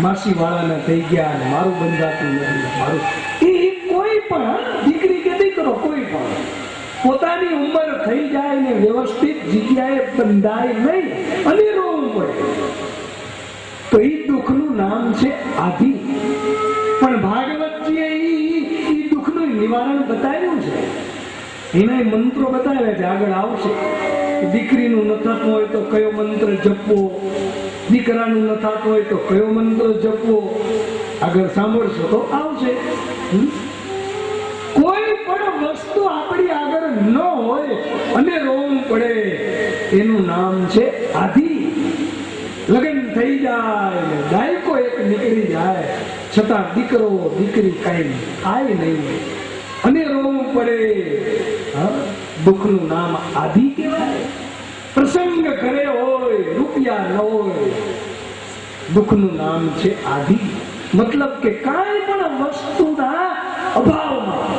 માસી વાળાને થઈ ગયા, મારું બંધાતું નથી. મારું એ કોઈ પણ દીકરી કે દીકરો કોઈ પણ પોતાની ઉંમર થઈ જાય ને વ્યવસ્થિત જગ્યાએ બંધાય નહીં અને રોવું પડે તો એ દુઃખનું નામ છે આધિ. પણ ભાગવતજીએ એ દુઃખનું નિવારણ બતાવ્યું છે, એના મંત્રો બતાવ્યા છે, આગળ આવશે. દીકરીનું ન થતું હોય તો કયો મંત્ર જપવો, દીકરાનું ન થતું હોય તો કયો મંત્ર જપવો, આગળ સાંભળશો તો આવશે. કોઈ પણ વસ્તુ આપણી આગળ ન હોય અને રોવું પડે એનું નામ છે આધિ. લગ્ન થઈ જાય, દાયકો એક નીકળી જાય, છતાં દીકરો દીકરી કઈ થાય નહીં અને રોવું પડે, દુઃખનું નામ આધિ કહેવાય. પ્રસંગ કરે હોય, રૂપિયા ન હોય, દુઃખનું નામ છે આધિ. મતલબ કે કાંઈ પણ વસ્તુના અભાવમાં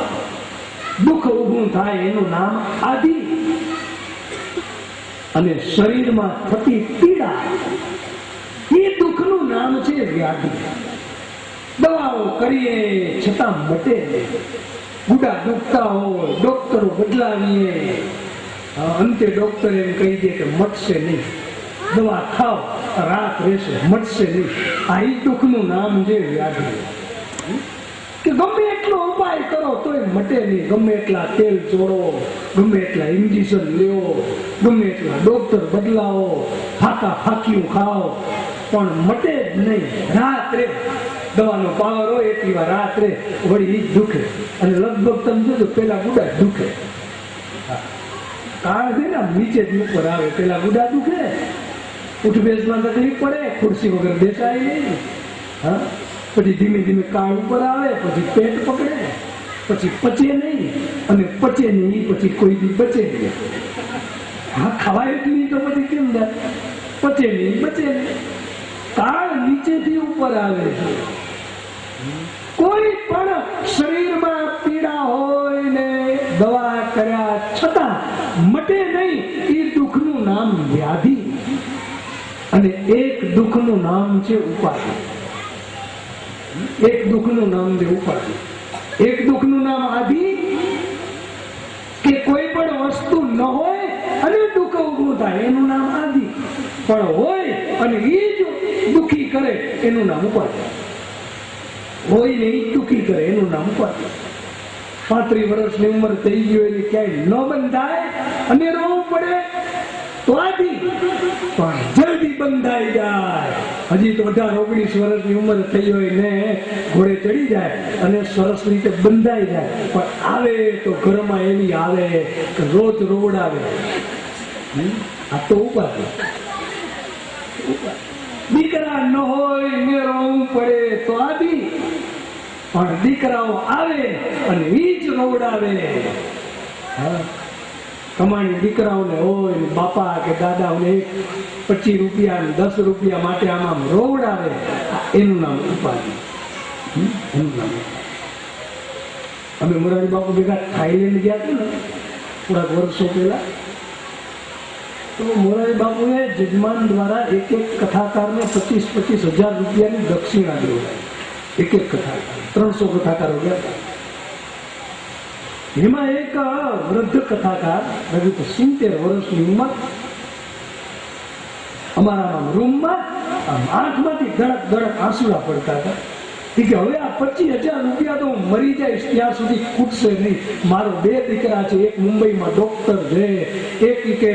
દુઃખ ઊભું થાય એનું નામ આધિ. અને શરીરમાં થતી પીડા એ દુઃખનું નામ છે વ્યાધિ. દવાઓ કરીએ છતાં મટે નહીં. ગુડા દુખતા હોય, ડોક્ટરો બદલાવીએ, અંતે ડોક્ટર એમ કહી દે કે મટશે નહીં, દવા ખાઓ રાત રહેશે, મટશે નહીં. આ દુઃખનું નામ છે વ્યાધિ. કે ગમે એટલો ઉપાય કરો તોય મટે નહીં. ગમે એટલા તેલ ચોડો, ગમે એટલા ઇન્જેક્શન લેવો, ગમે એટલા ડોક્ટર બદલાવો, ફાકા ફાકીયું ખાઓ, પણ મટે જ નહીં. રાત્રે દવાનો પાવર હોય એટલી વાર રાત્રે વળી દુખે. અને લગભગ તમે જોજો પેલા ગુડા દુખે. કારણ છે ને નીચે જ ઉપર આવે, પેલા ગુડા દુખે, ઉઠ બેસમાં તકલીફ પડે, ખુરશી વગર બેસાય નહીં. હા, પછી ધીમે ધીમે કાળ ઉપર આવે, પછી પેટ પકડે, પછી પચે નહીં, અને પચે નહીં પછી કોઈ દી બચે નહીં. હા, ખાવાય એટલી તો પછી કેમ થાય? પચે નહીં, બચે નહીં. કાળ નીચેથી ઉપર આવે છે. કોઈ પણ શરીરમાં પીડા હોય ને દવા કર્યા છતાં મટે નહીં. એ દુઃખનું નામ વ્યાધિ, અને એક દુઃખનું નામ છે ઉપાધિ. એક દુઃખનું નામ છે ઉપાધિ. એક દુઃખનું નામ આધિ, કે કોઈ પણ વસ્તુ ન હોય અને દુઃખ ઉભું થાય એનું નામ આધિ, પણ હોય અને એ જ દુઃખી કરે એનું નામ ઉપાધિ. હોય ને એ દુઃખી કરે એનું નામ ઉપાધિ. 35 વર્ષની ઉંમર થઈ ગયો એટલે ક્યાંય ન બંધાય અને રોવું પડે તો આધિ, પણ જલ્દી બંધાઈ જાય. હજી તો 18-19 વર્ષની ઉંમર થઈ હોય ને ઘોડે ચડી જાય અને સરસ રીતે બંધાઈ જાય, પણ આવે તો ઘરમાં એવી આવે કે રોજ રોવડાવે. આ તો ઉપાધિ. દીકરા ન હોય ને રોવું પડે તો આધિ, પણ દીકરાઓ આવે અને ઈ જ રોવડાવે. કમાણી દીકરાઓને હોય, બાપા કે દાદાઓને 25 રૂપિયા 10 રૂપિયા માટે આમ રોવડાવે, એનું નામ ઉપાધિ. એનું નામ. અમે મોરારી બાપુ ભેગા થાઈલેન્ડ ગયા હતા ને થોડાક વર્ષો પહેલા, તો મોરારી બાપુએ જજમાન દ્વારા એક કથાકારને 25,000 રૂપિયાની દક્ષિણા દેવડાવી. એક કથાકાર, 300 કથાકારો ગયા હતા. એમાં એક વૃદ્ધ કથાકાર, લગભગ 70 વર્ષની ઉંમર, અમારા રૂમમાં આંખમાંથી ધડક ધડક આંસુડા પડતા હતા. કે હવે આ 25,000 રૂપિયા તો મરી જાય ત્યાં સુધી ખૂટશે નહીં. મારો 2 દીકરા છે, એક મુંબઈમાં ડોક્ટર છે, એક કે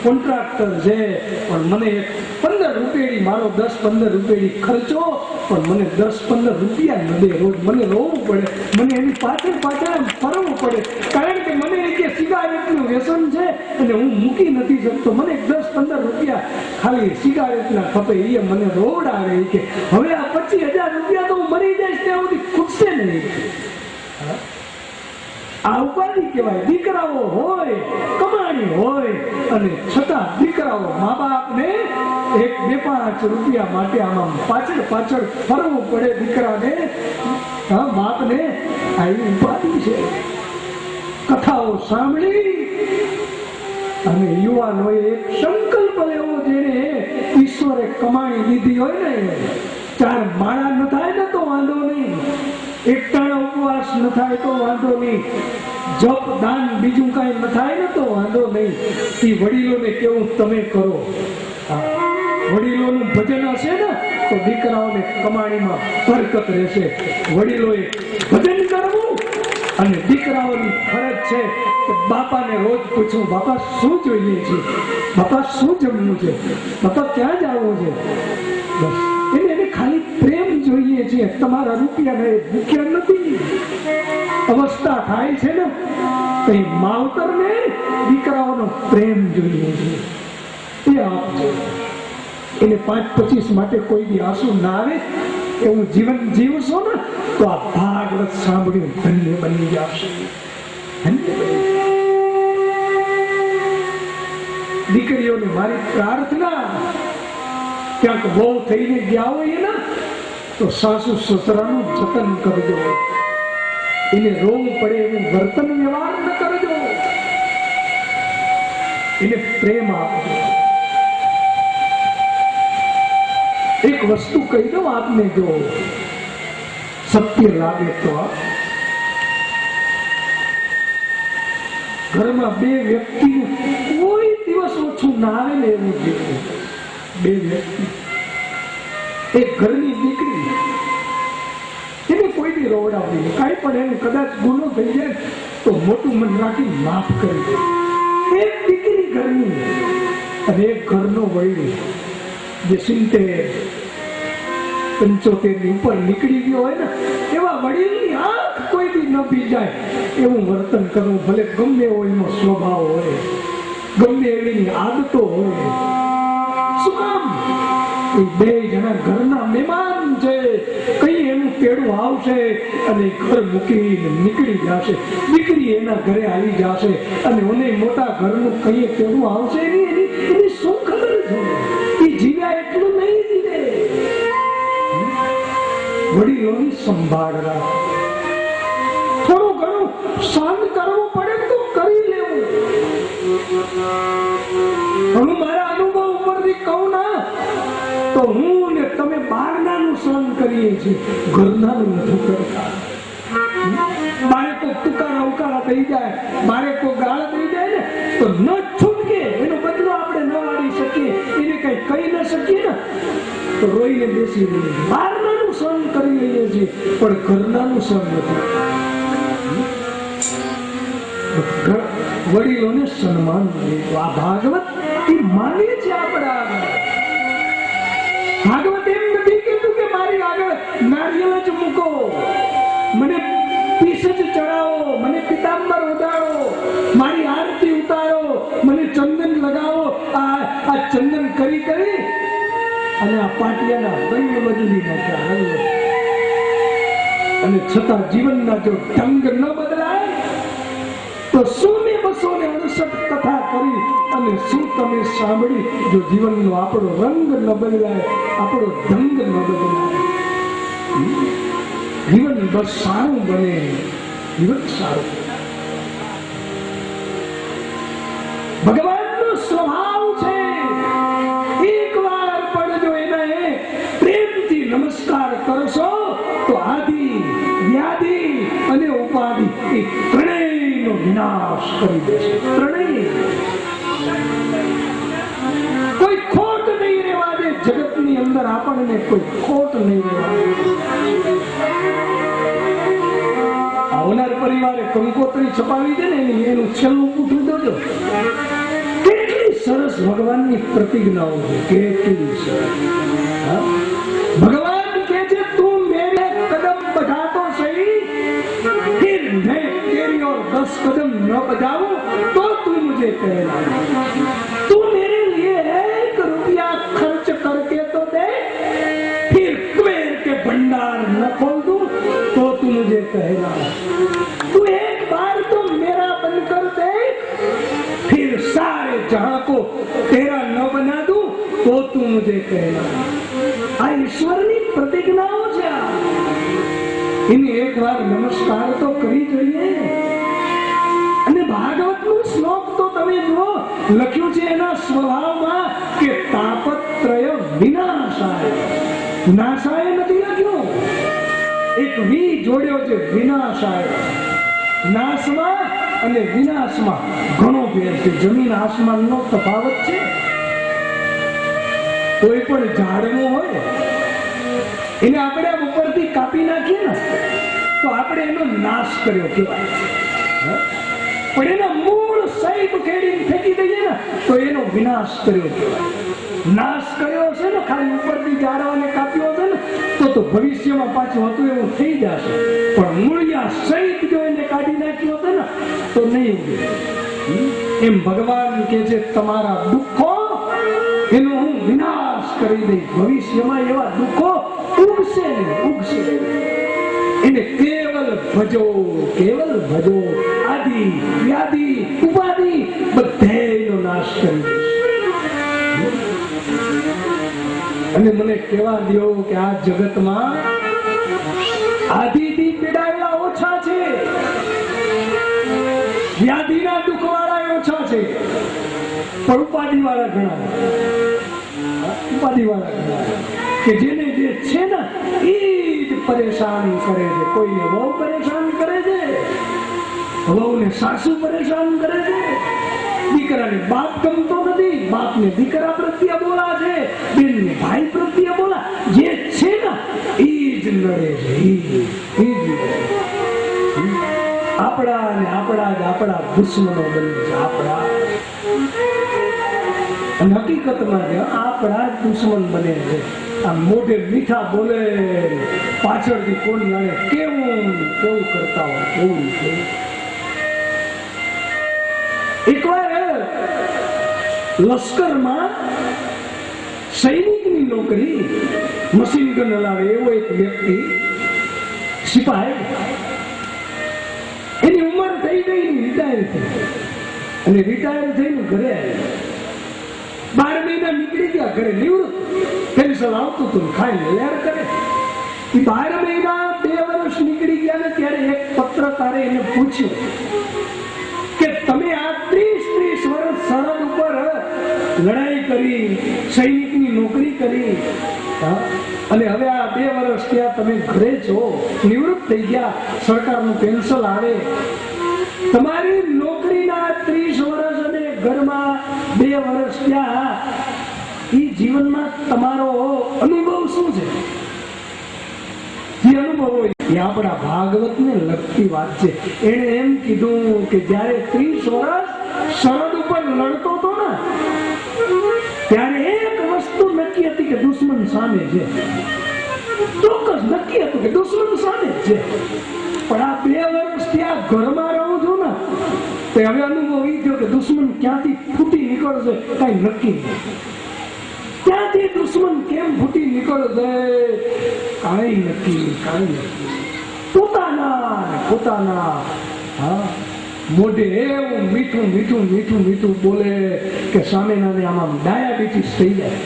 કોન્ટ્રાક્ટર છે, પણ મને 15 રૂપિયાની, મારો 10-15 રૂપિયાની ખર્ચો, પણ મને 10-15 રૂપિયા ન દે. રોજ મને રોવું પડે, મને એની પાછળ ફરવું પડે, કારણ કે મને કે સિગારેટનું વ્યસન છે અને હું મૂકી નથી શકતો. મને 10-15 રૂપિયા ખાલી સિગારેટના ખપે, એ મને રોવડાવે કે હવે આ 25,000 રૂપિયા તો મરી જાય ત્યાં સુધી ખૂટશે નહીં. આ ઉપાધિ કહેવાય. દીકરાઓ હોય, કમાણી હોય, અને છતાં દીકરાઓ મા બાપને 1-2-5 રૂપિયા માટે આમાં પાછળ ફરવું પડે દીકરાને, બાપને. આ ઉપાધિ છે. કથાઓ સાંભળી અને યુવાનોએ એક સંકલ્પ લેવો, જેને ઈશ્વરે કમાણી દીધી હોય ને, 4 માળા ન થાય ને તો વાંધો નહીં, એકટાણા ઉપવાસ ન થાય તો વાંધો નહીં, જપ દાન બીજું કઈ ન થાય ને તો વાંધો નહીં. એ વડીલોને કેવું તમે કરો. વડીલોનું ભજન હશે ને તો દીકરાઓને કમાણીમાં બરકત રહેશે. વડીલોએ ભજન કરવું, અને દીકરાઓની ફરજ છે કે બાપાને રોજ પૂછવું, બાપા શું જોઈએ છે, બાપા શું જમવું છે, બાપા ક્યાં જવું છે. બસ એને ખાલી પ્રેમ જોઈએ છે. તમારા રૂપિયા ભૂખ્યા નથી. અવસ્થા થાય છે ને તો માવતરને દીકરાઓનો પ્રેમ જોઈએ છે, એ આપજો. એને 5-25 માટે કોઈ દી આંસુ ના આવે એવું જીવન જીવશો ને તો આ ભાગવત સાંભળ્યું ધન્ય બની જશે. દીકરીઓને મારી પ્રાર્થના, ક્યાંક બહુ થઈને ગયા હોય ને તો સાસુ સસરાનું જતન કરજો. એને રોવું પડે એવું વર્તન વ્યવહાર ન કરજો, એને પ્રેમ આપજો. એક વસ્તુ કહી દઉં આપને, જો સત્ય લાગે તો ઘરમાં 2 વ્યક્તિનું કોઈ દિવસ ઓછું ના આવે ને એવું જેવું. 2 વ્યક્તિ, એક ઘરની દીકરી, એને કોઈ દી રોવડાવી, કાંઈ પણ એનું કદાચ ગુનો થઈ જાય તો મોટું મન રાખી માફ કરી દે. એક દીકરી ઘરની અને એક ઘરનો વડીલ જે 70-75 ની ઉપર નીકળી ગયો હોય ને, એવા વડીલની આંખ કોઈ દી ન ભીજાય એવું વર્તન કરવું. ભલે ગમે એવો એનો સ્વભાવ હોય, ગમે એવી આદતો હોય. શું કામ? એ 2 જણા ઘરના મહેમાન છે, કઈ એનું તેડું આવશે અને ઘર મૂકીને નીકળી જશે. દીકરી એના ઘરે આવી જશે અને મને મોટા ઘરનું કઈ તેડું આવશે એની શું ખબર છે? એ જીવ્યા એટલું નહીં જીવે. વડીલોની સંભાળ રાખ. થોડું ઘણું સહન કરવું પડે તો કરી હું મારા અનુભવ ઉપરથી કહું ના તો હું ને તમે બહારનાનું સહન કરીએ છીએ, ઘરનાનું નથી કરતા. મારે કોઈ તુકારા ઉકારા થઈ જાય, મારે કોઈ ગાળ થઈ જાય ને તો ન છૂટકે એનો બદલો આપણે ન વાળી શકીએ, એને કઈ કહી ન શકીએ ને તો રોઈને બેસી રહીએ. બહારનાનું સહન કરી લઈએ છીએ પણ ઘરનાનું સહન નથી. વડીલોને સન્માન મળે. આ ભાગવત એ માને છે આપણા આગળ. ભાગવત એમ નથી કહેતું કે મારી આગળ નારિયેળ જ મૂકો, મને પીસ જ ચડાવો, મને પિતાંબર ઉડાડો, મારી આરતી ઉતારો, મને ચંદન લગાવો. આ ચંદન કરી કરી અને આ પાટિયાના બંને બદલી નાખ્યા. અને છતાં જીવનના જો ઢંગ ન બદલાય તો 100-268 કથા કરી અને શું તમે સાંભળી, જો જીવનનો આપણો રંગ ન બદલાય, આપણો ઢંગ ન બદલાય, જીવન બસ સારું બને, જીવન સારું. ભગવાનનો સ્વભાવ છે એકવાર પણ જો એને પ્રેમથી નમસ્કાર કરશો તો આદિ વ્યાધિ અને ઉપાધિ એ ત્રણેયનો વિનાશ કરી દેશે. ત્રણેય કોઈ ખોટ નહીં રહેવા દે. જગતની અંદર આપણને કોઈ ખોટ નહીં રહેવા દે. આવનાર પરિવારે કંકોત્રી છપાવી દે ને એનું છેલ્લું પૂઠું દોજો. કેટલી સરસ ભગવાનની પ્રતિજ્ઞાઓ છે, કેટલી સરસ. ભગવાન કહે છે તું મેરે કદમ बढ़ा सही, फिर मैं तेरी और 10 कदम न बढ़ाऊं तो तू मुझे कहना. तू मेरे लिए 1 रुपया खर्च करके तो दे, फिर कुबेर के भंडार न खोल दूं तो तू मुझे कहना. तू एक बार तो मेरा बनकर देख, फिर सारे जहां को तेरा न बना दूं तो तू मुझे कहना. આ ઈશ્વરની પ્રતિજ્ઞાઓ છે. એને એક વાર નમસ્કાર તો કરી જોઈએ. અને ભાગવતનું શ્લોક તો તમે જુઓ, લખ્યું છે એના સ્વભાવમાં કે તાપત્રય વિનાશાય. નાશાય નથી લખ્યું, એક વી જોડ્યો છે, વિનાશાય. નાશમાં અને વિનાશમાં ઘણો ફેર છે, જમીન આસમાનનો તફાવત છે. કોઈ પણ ઝાડનું હોય એને આપણે ઉપરથી કાપી નાખીએ ને તો આપણે એનો નાશ કર્યો કહેવાય. પણ એના મૂળ સહિત ખેડીને ફેંકી દઈએ ને તો એનો વિનાશ કર્યો કહેવાય. નાશ કર્યો છે ને ખાલી ઉપરથી ઝાડવાને કાપ્યો છે ને તો ભવિષ્યમાં પાછું હતું એવું થઈ જશે. પણ મૂળિયા સહિત જો એને કાઢી નાખ્યો છે ને તો નહીં ઉગે. એમ ભગવાન કે છે તમારા દુઃખો એનો હું વિનાશ કરી દઈશ. ભવિષ્યમાં એવા દુઃખો ઉગશે નહીં, ઉગશે. એને કેવલ ભજો, કેવલ ભજો. આદિ વ્યાધિ ઉપાધિ બધેનો નાશ કરી દઈશ. અને મને કહેવા દો કે આ જગતમાં આદિથી પીડાયેલા ઓછા છે, વ્યાધિના દુઃખ વાળા ઓછા છે, પણ ઉપાધિ વાળા ઘણા. ઉપાધિ વાળા ઘણા કે જેને જે છે ને એ જ પરેશાન કરે છે. કોઈને બહુ પરેશાન કરે છે, વહુને સાસુ પરેશાન કરે છે, દીકરાને બાપ ગમતો નથી, બાપને દીકરા પ્રત્યે બોલા છે, બેનને ભાઈ પ્રત્યે બોલા. જે છે ને એ જ લડે છે. આપણા અને આપણા દુશ્મનો બને છે. આપણા અને હકીકતમાં આપણા દુશ્મન બને છે. આ મોઢે મીઠા બોલે, પાછળથી કોણ જાણે કેવું કરતા હોય. કેવું એકવાર લશ્કરમાં સૈનિકની નોકરી, મશીન ગન હલાવે એવો એક વ્યક્તિ, સિપાહી, એની ઉંમર થઈ ગઈ, રિટાયર થઈ. અને રિટાયર થઈને ઘરે આવ્યા. 12 મહિના નીકળી ગયા, ઘરે નિવૃત્ત, પેન્શન આવતું હતું, ખાઈને લેર કરે. 12 મહિના 2 વર્ષ નીકળી ગયા ને ત્યારે એક પત્રકારે એને પૂછ્યું કે તમે આ 30 વર્ષ સરહદ ઉપર લડાઈ કરી, સૈનિકની નોકરી કરી, અને હવે આ 2 વર્ષ ત્યાં તમે ઘરે છો, નિવૃત્ત થઈ ગયા, સરકારનું પેન્શન આવે, તમારી નોકરીના 30 વર્ષ અને ઘરમાં 2 વર્ષ ત્યાં, એ જીવનમાં તમારો અનુભવ શું છે? જે અનુભવ હોય એ આપણા ભાગવતને લગતી વાત છે. એને એમ કીધું કે જ્યારે 30 વર્ષ સરહદ ઉપર લડતો હતો ને, ત્યારે એક વસ્તુ નક્કી હતી કે દુશ્મન સામે છે. ચોક્કસ નક્કી હતું કે દુશ્મન સામે છે. પણ આ 2 વર્ષ ત્યાં ઘરમાં રહું છું ને, તો હવે અનુભવ એ થયો કે દુશ્મન ક્યાંથી ફૂટી નીકળશે કઈ નક્કી નહીં. ક્યાંથી દુશ્મન કેમ ફૂટી નીકળશે કાંઈ નક્કી. પોતાના મોઢે એવું મીઠું મીઠું મીઠું મીઠું બોલે કે સામેનાને આમાં ડાયાબિટીસ થઈ જાય,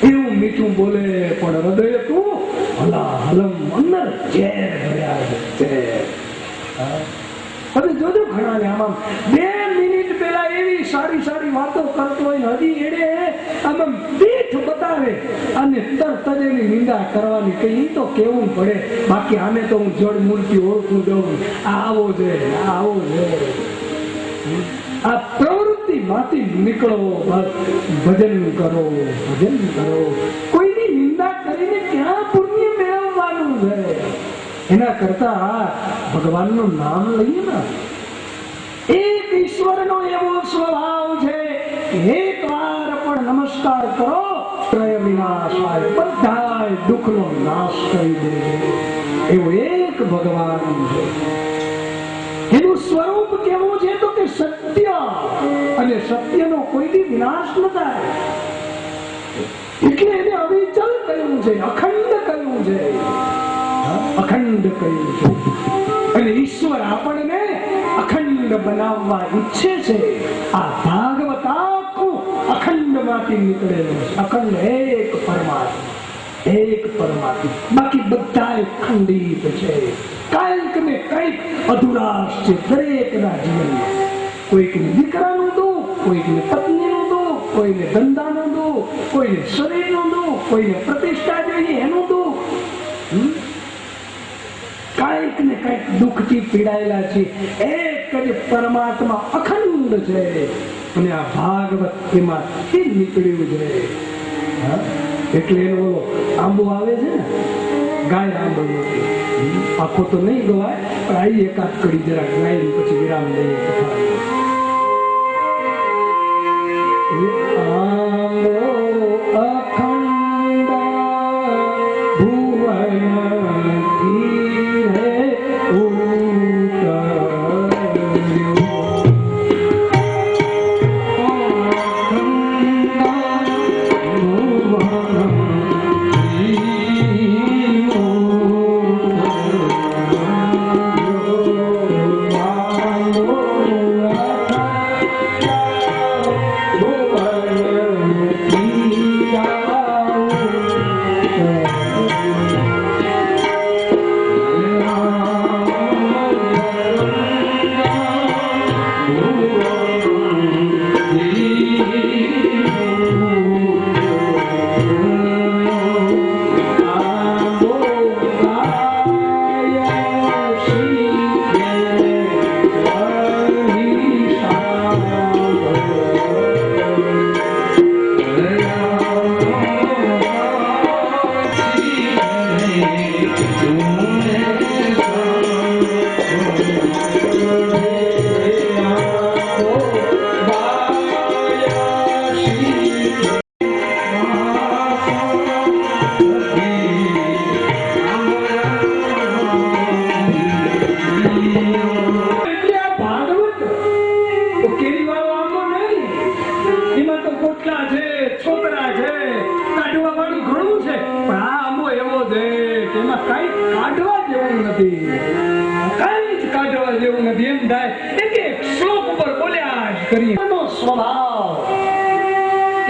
એવું મીઠું બોલે, પણ હૃદય તું હલમ અંદર ઝેર ભર્યા છે. તમે જોજો ઘણા ને આમાં 2 મિનિટ પહેલા એવી સારી વાતો કરતો હોય, હજી એને આમાં પીઠ બતાવે અને તરત જ એની નિંદા કરવાની, કે ઈ તો કેવું પડે, બાકી આને તો હું જડ મૂર્તિ ઓળખું દઉં, આવો છે. આ પ્રવૃત્તિ માંથી નીકળો, ભજન કરો. કોઈની નિંદા કરીને ક્યાં પુણ્ય મેળવવાનું છે? એના કરતા ભગવાનનું નામ લઈએ ને. એક ઈશ્વરનો એવો સ્વભાવ છે કે એક વાર પણ નમસ્કાર કરો, ત્રય વિનાશાય, બધા દુઃખનો નાશ કરી દે, એવો એક ભગવાન છે. એનું સ્વરૂપ કેવું છે તો કે સત્ય, અને સત્યનો કોઈથી વિનાશ ન થાય, એટલે એને અવિચલ કહ્યું છે, અખંડ કહ્યું છે. અને ઈશ્વર આપણને અખંડ બનાવવા ઈચ્છે છે. આ ભાગવત આખું અખંડ માંથી નીકળેલું છે. અખંડ એક પરમાત્મા, બાકી બધા ખંડિત છે. કંઈક ને કંઈક અધુરાશ છે દરેકના જીવનમાં. કોઈકને દીકરાનું દુઃખ, કોઈકને પત્નીનું દુઃખ, કોઈને ધંધાનું દુઃખ, કોઈને શરીરનું દુઃખ, કોઈને પ્રતિષ્ઠા જોઈએ એનું દુઃખ. કંઈક ને કંઈક દુઃખથી પીડાયેલા છે. એક જ પરમાત્મા અખંડ છે, અને આ ભાગવત એમાંથી નીકળ્યું છે. એટલે એનો ઓલો આંબો આવે છે ને, ગાય આંબો આખો તો નહીં ગવાય, પણ આવી એકાદ કડી જરાક ગાય પછી વિરામ લઈએ. આંબો અખંડ ભુવનથી રે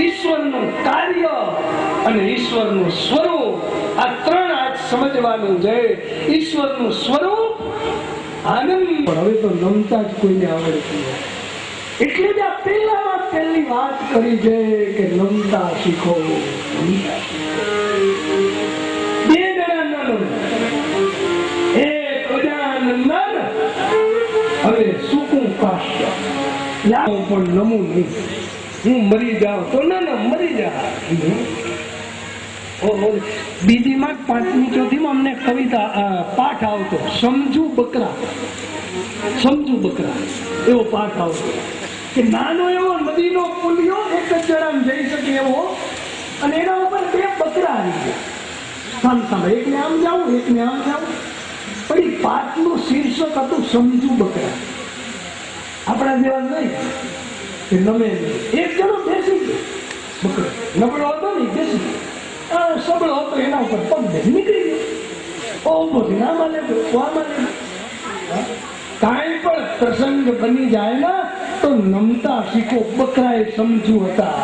ઈશ્વરનું કાર્ય અને ઈશ્વરનું સ્વરૂપ, આ ત્રણ આજ સમજવાનું છે. ઈશ્વરનું સ્વરૂપ આનંદ, પણ હવે તો નમતા જ કોઈને આવડતું એટલે જ આ પહેલામાં પહેલી વાત કરી છે કે નમતા શીખો. બે જણા નર, એક અજાન નર, હવે સૂકું કાશ્ય, લાવો પણ નમું નહીં. હું મરી જાઉં તો ના મરી જા. બીજી માં 5મી 4થીમાં અમને કવિતા પાઠ આવતો, સમજુ બકરા. સમજુ બકરા એવો પાઠ આવતો કે નાનો એવો નદીનો પુલિયો એક જ જણામાં જઈ શકે એવો, અને એના ઉપર 2 બકરા આવી ગયા સામે. એકને આમ જાવું, એકને આમ જાવું. પણ એ પાઠનું શીર્ષક હતું સમજુ બકરા. આપણા જેવા નહીં કે નમે એક જણો બેસી ગયો, બકરો નબળો હતો ને બેસી ગયો, સબળો હતો એના ઉપર પગ દે નીકળી ગયો. ઉભો થઈને આમાં લેવો, આમાં લેવો. કાંઈ પણ પ્રસંગ બની જાય ને તો નમતા શીખો. બકરા એ સમજુ હતા.